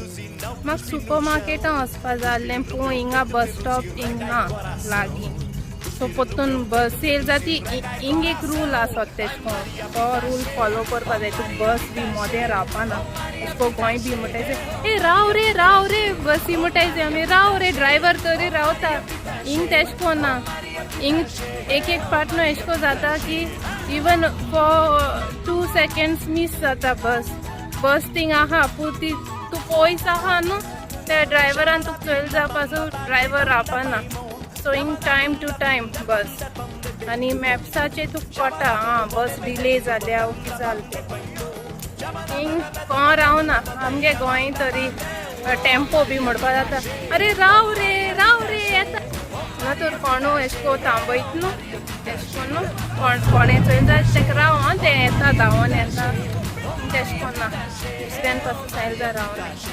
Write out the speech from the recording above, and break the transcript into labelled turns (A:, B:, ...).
A: म्हाका सुपर मार्केटां वचपा जाय आसलें पूण हिंगा बस स्टॉप हिंगा लागीं सो पोत्तून बस येयली जाती हिंग एक रूल आसत तेश कोन्न तो रूल फॉलो करपा जाय तूं बस बी मोदें रावपाना एशको गोंय बी म्हणटाय ए राव रे बसी म्हणटाय आमी राव रे ड्रायव्हर तरी रावता हिंग तेश कोन्न ना हिंग एक पार्टनो एशको जाता की इवन फॉर 2 seconds मिस जाता बस थिंग आहा पूण ती तूं पयस आहा न्हू त्या ड्रायव्हरान तुका चोयल जावपा सो ड्रायव्हर रावपाना सो हिंग टायम टू टायम बस आनी मॅप्साचेर तुका पडटा बस डिले जाल्या कितें जालें तें हिंग कोण रावना आमगे गोंय तरी टेम्पो बी म्हणपा जाता अरे राव रे येता ना तर कोणू एशको थांबयत न्हू तेश कोन्न कोणें चोयल जाय तेका राव तें येता धांवोन येता तेश कोन्ना दुसऱ्यान कसो जायला रावना